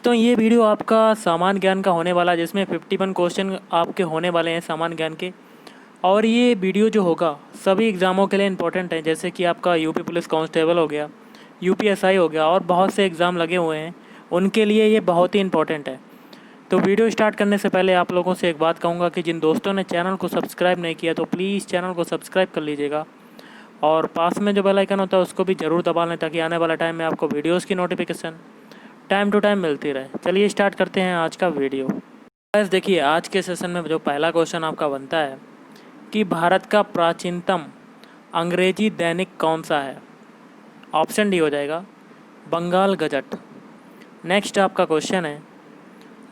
दोस्तों ये वीडियो आपका सामान्य ज्ञान का होने वाला है, जिसमें 51 क्वेश्चन आपके होने वाले हैं सामान्य ज्ञान के। और ये वीडियो जो होगा सभी एग्ज़ामों के लिए इम्पोर्टेंट है, जैसे कि आपका यूपी पुलिस कांस्टेबल हो गया, यूपीएसआई हो गया और बहुत से एग्ज़ाम लगे हुए हैं, उनके लिए ये बहुत ही इम्पोर्टेंट है। तो वीडियो स्टार्ट करने से पहले आप लोगों से एक बात कहूँगा कि जिन दोस्तों ने चैनल को सब्सक्राइब नहीं किया तो प्लीज़ चैनल को सब्सक्राइब कर लीजिएगा और पास में जो बेल आइकन होता है उसको भी ज़रूर दबा लें, ताकि आने वाला टाइम में आपको वीडियोज़ की नोटिफिकेशन टाइम टू टाइम मिलती रहे। चलिए स्टार्ट करते हैं आज का वीडियो। गाइस देखिए, आज के सेशन में जो पहला क्वेश्चन आपका बनता है कि भारत का प्राचीनतम अंग्रेजी दैनिक कौन सा है। ऑप्शन डी हो जाएगा बंगाल गजट। नेक्स्ट आपका क्वेश्चन है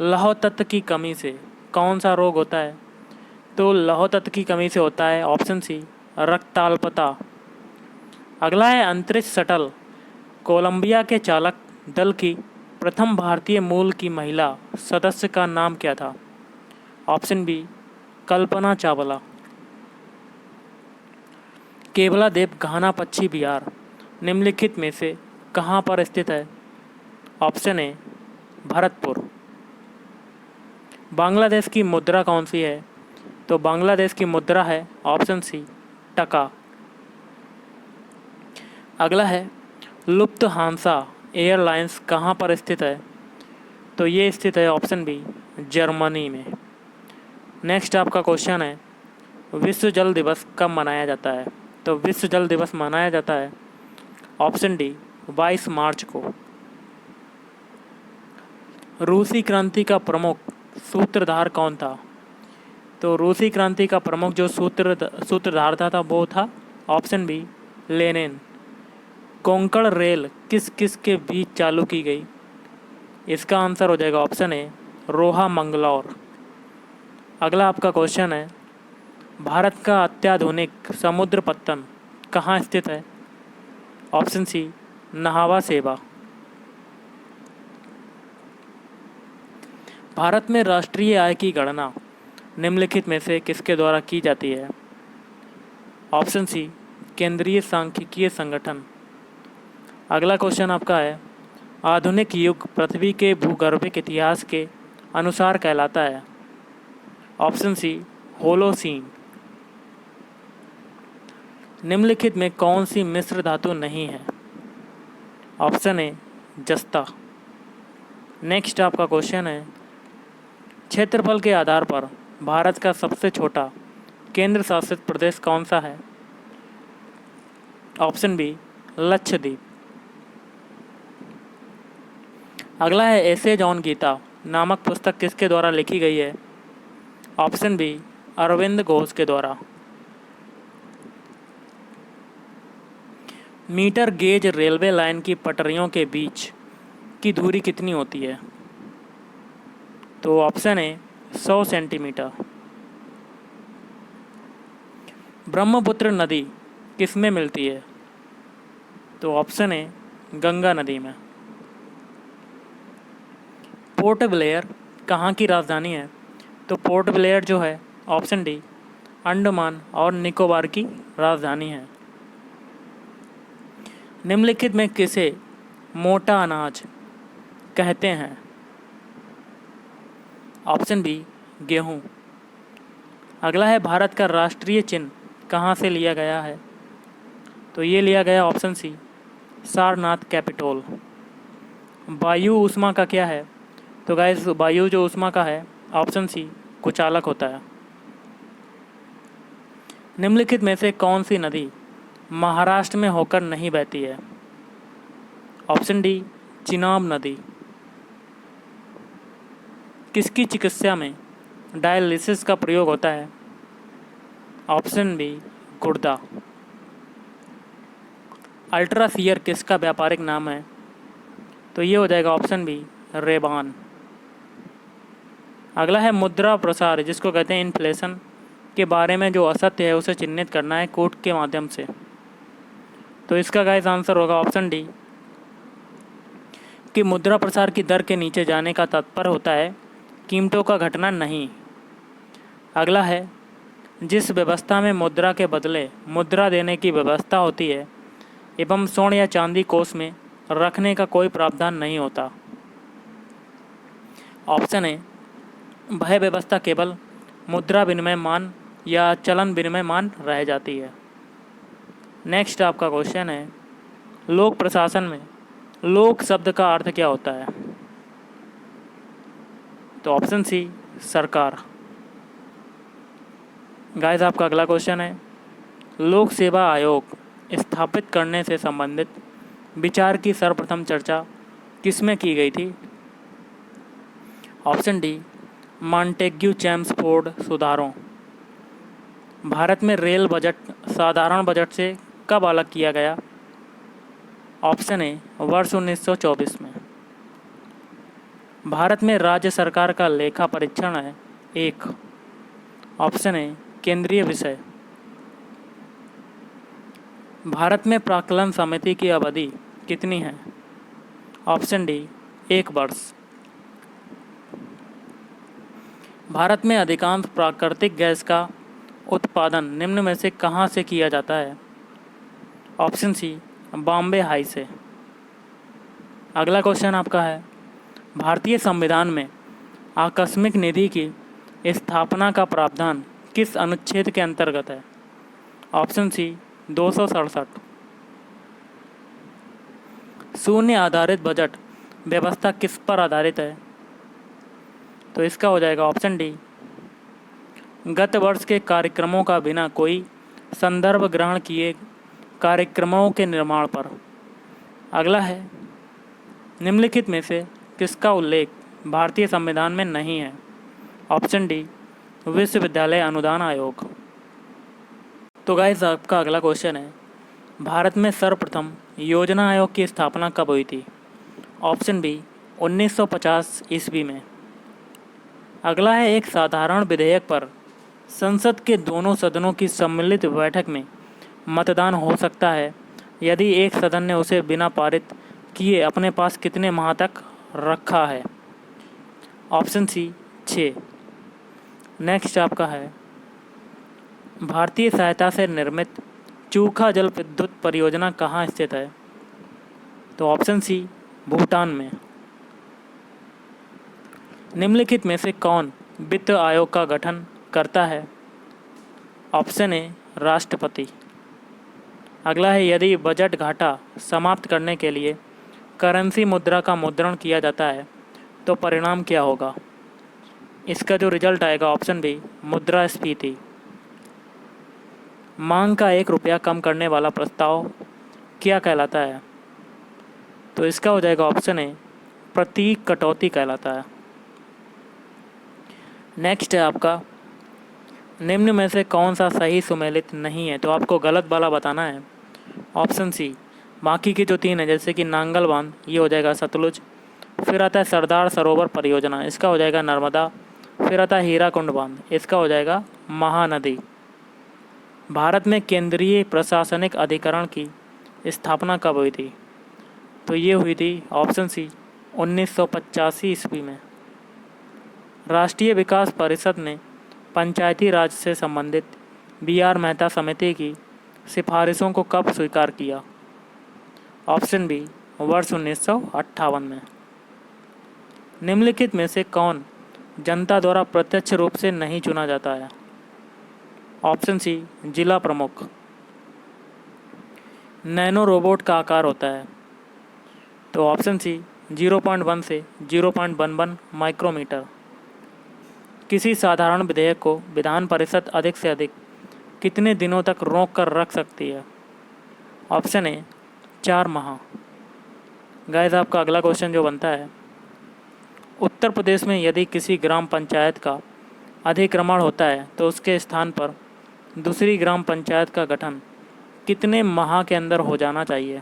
लौह तत्व की कमी से कौन सा रोग होता है। तो लौह तत्व की कमी से होता है ऑप्शन सी रक्ताल्पता। अगला है अंतरिक्ष शटल कोलंबिया के चालक दल की प्रथम भारतीय मूल की महिला सदस्य का नाम क्या था। Option B Kalpana Chawla. केवला देव घाना पक्षी विहार निम्नलिखित में से कहाँ पर स्थित है। Option A Bharatpur. बांग्लादेश की मुद्रा कौन सी है। तो बांग्लादेश की मुद्रा है ऑप्शन सी टका। अगला है लुफ्थहांसा एयरलाइंस कहाँ पर स्थित है। तो ये स्थित है ऑप्शन बी जर्मनी में। नेक्स्ट आपका क्वेश्चन है विश्व जल दिवस कब मनाया जाता है। तो विश्व जल दिवस मनाया जाता है ऑप्शन डी 22 मार्च को। रूसी क्रांति का प्रमुख सूत्रधार कौन था। तो रूसी क्रांति का प्रमुख जो सूत्रधार था वो था option B Lenin. Konkan rail किस किस के बीच चालू की गई। इसका आंसर हो जाएगा ऑप्शन ए रोहा मंगलौर। अगला आपका क्वेश्चन है भारत का अत्याधुनिक समुद्र पत्तन कहाँ स्थित है। ऑप्शन सी न्हावा शेवा। भारत में राष्ट्रीय आय की गणना निम्नलिखित में से किसके द्वारा की जाती है। ऑप्शन सी केंद्रीय सांख्यिकीय संगठन। अगला क्वेश्चन आपका है आधुनिक युग पृथ्वी के भूगर्भिक इतिहास के अनुसार कहलाता है। Option C Holocene. निम्नलिखित में कौन सी मिश्र धातु नहीं है। ऑप्शन ए जस्ता। नेक्स्ट आपका क्वेश्चन है क्षेत्रफल के आधार पर भारत का सबसे छोटा केंद्र शासित प्रदेश कौन सा है। Option B Lakshadweep. अगला है ऐसे जॉन गीता नामक पुस्तक किसके द्वारा लिखी गई है। ऑप्शन बी अरविंद घोष के द्वारा। मीटर गेज रेलवे लाइन की पटरियों के बीच की दूरी कितनी होती है। तो ऑप्शन ए 100 सेंटीमीटर। ब्रह्मपुत्र नदी किसमें मिलती है। तो ऑप्शन ए गंगा नदी में। पोर्ट ब्लेयर कहाँ की राजधानी है। तो पोर्ट ब्लेयर जो है ऑप्शन डी अंडमान और निकोबार की राजधानी है। निम्नलिखित में किसे मोटा अनाज कहते हैं। ऑप्शन बी गेहूँ। अगला है भारत का राष्ट्रीय चिन्ह कहाँ से लिया गया है। तो ये लिया गया ऑप्शन सी सारनाथ कैपिटोल। वायु ऊष्मा का क्या है। तो गाइस वायु जो ऊष्मा का है ऑप्शन सी कुचालक होता है। निम्नलिखित में से कौन सी नदी महाराष्ट्र में होकर नहीं बहती है। ऑप्शन डी चिनाब नदी। किसकी चिकित्सा में डायलिसिस का प्रयोग होता है। ऑप्शन बी गुर्दा। अल्ट्रासियर किसका व्यापारिक नाम है। तो ये हो जाएगा ऑप्शन बी रेबान। अगला है मुद्रा प्रसार जिसको कहते हैं इन्फ्लेशन के बारे में जो असत्य है उसे चिन्हित करना है कोड के माध्यम से। तो इसका गाइस आंसर होगा ऑप्शन डी कि मुद्रा प्रसार की दर के नीचे जाने का तात्पर्य होता है कीमतों का घटना नहीं। अगला है जिस व्यवस्था में मुद्रा के बदले मुद्रा देने की व्यवस्था होती है एवं स्वर्ण या चांदी कोष में रखने का कोई प्रावधान नहीं होता। ऑप्शन ए वह व्यवस्था केवल मुद्रा विनिमय मान या चलन विनिमय मान रह जाती है। नेक्स्ट आपका क्वेश्चन है, लोक प्रशासन में लोक शब्द का अर्थ क्या होता है? तो ऑप्शन सी सरकार। गाइस आपका अगला क्वेश्चन है, लोक सेवा आयोग स्थापित करने से संबंधित विचार की सर्वप्रथम चर्चा किसमें की गई थी? ऑप्शन डी मॉन्टेग्यू चेम्सफोर्ड सुधारों। भारत में रेल बजट साधारण बजट से कब अलग किया गया? ऑप्शन ए वर्ष 1924 में। भारत में राज्य सरकार का लेखा परीक्षण है एक। ऑप्शन ए केंद्रीय विषय। भारत में प्राक्कलन समिति की अवधि कितनी है? ऑप्शन डी 1 वर्ष। भारत में अधिकांश प्राकृतिक गैस का उत्पादन निम्न में से कहाँ से किया जाता है? ऑप्शन सी बॉम्बे हाई से। अगला क्वेश्चन आपका है, भारतीय संविधान में आकस्मिक निधि की स्थापना का प्रावधान किस अनुच्छेद के अंतर्गत है? Option C 267। शून्य आधारित बजट व्यवस्था किस पर आधारित है? तो इसका हो जाएगा ऑप्शन डी गत वर्ष के कार्यक्रमों का बिना कोई संदर्भ ग्रहण किए कार्यक्रमों के निर्माण पर। अगला है, निम्नलिखित में से किसका उल्लेख भारतीय संविधान में नहीं है? ऑप्शन डी विश्वविद्यालय अनुदान आयोग। तो गाइस आपका अगला क्वेश्चन है, भारत में सर्वप्रथम योजना आयोग की स्थापना कब हुई थी? ऑप्शन बी 1950 ईस्वी में। अगला है, एक साधारण विधेयक पर संसद के दोनों सदनों की सम्मिलित बैठक में मतदान हो सकता है यदि एक सदन ने उसे बिना पारित किए अपने पास कितने माह तक रखा है? ऑप्शन सी 6। नेक्स्ट आपका है, भारतीय सहायता से निर्मित चूखा जल विद्युत परियोजना कहाँ स्थित है? तो ऑप्शन सी भूटान में। निम्नलिखित में से कौन वित्त आयोग का गठन करता है? ऑप्शन ए राष्ट्रपति। अगला है, यदि बजट घाटा समाप्त करने के लिए करेंसी मुद्रा का मुद्रण किया जाता है तो परिणाम क्या होगा? इसका जो रिजल्ट आएगा ऑप्शन बी मुद्रास्फीति। मांग का 1 रुपया कम करने वाला प्रस्ताव क्या कहलाता है? तो इसका हो जाएगा ऑप्शन ए प्रतीक कटौती कहलाता है। नेक्स्ट है आपका, निम्न में से कौन सा सही सुमेलित नहीं है? तो आपको गलत वाला बताना है। ऑप्शन सी बाकी के जो 3 है, जैसे कि नांगल बांध, ये हो जाएगा सतलुज। फिर आता है सरदार सरोवर परियोजना, इसका हो जाएगा नर्मदा। फिर आता है हीराकुंड बांध, इसका हो जाएगा महानदी। भारत में केंद्रीय प्रशासनिक अधिकरण की स्थापना कब हुई थी? तो ये हुई थी ऑप्शन सी 1985 ईस्वी में। राष्ट्रीय विकास परिषद ने पंचायती राज से संबंधित BR मेहता समिति की सिफारिशों को कब स्वीकार किया? ऑप्शन बी वर्ष 1958 में। निम्नलिखित में से कौन जनता द्वारा प्रत्यक्ष रूप से नहीं चुना जाता है? ऑप्शन सी जिला प्रमुख। नैनो रोबोट का आकार होता है? तो ऑप्शन सी 0.1 से 0.11 माइक्रोमीटर। किसी साधारण विधेयक को विधान परिषद अधिक से अधिक कितने दिनों तक रोक कर रख सकती है? ऑप्शन ए 4 माह। गाइस आपका अगला क्वेश्चन जो बनता है, उत्तर प्रदेश में यदि किसी ग्राम पंचायत का अधिक्रमण होता है तो उसके स्थान पर दूसरी ग्राम पंचायत का गठन कितने माह के अंदर हो जाना चाहिए?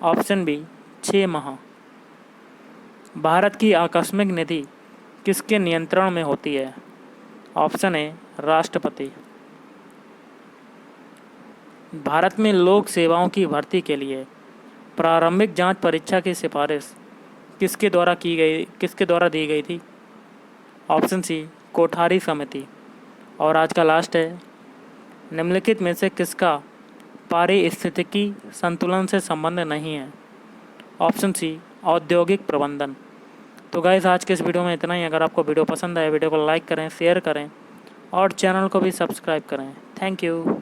ऑप्शन बी 6 माह। भारत की आकस्मिक निधि किसके नियंत्रण में होती है? ऑप्शन ए राष्ट्रपति। भारत में लोक सेवाओं की भर्ती के लिए प्रारंभिक जांच परीक्षा की सिफारिश किसके द्वारा दी गई थी? ऑप्शन सी कोठारी समिति। और आज का लास्ट है, निम्नलिखित में से किसका पारिस्थितिकी संतुलन से संबंध नहीं है? ऑप्शन सी औद्योगिक प्रबंधन। तो गाइस आज के इस वीडियो में इतना ही। अगर आपको वीडियो पसंद आए वीडियो को लाइक करें, शेयर करें और चैनल को भी सब्सक्राइब करें। Thank you.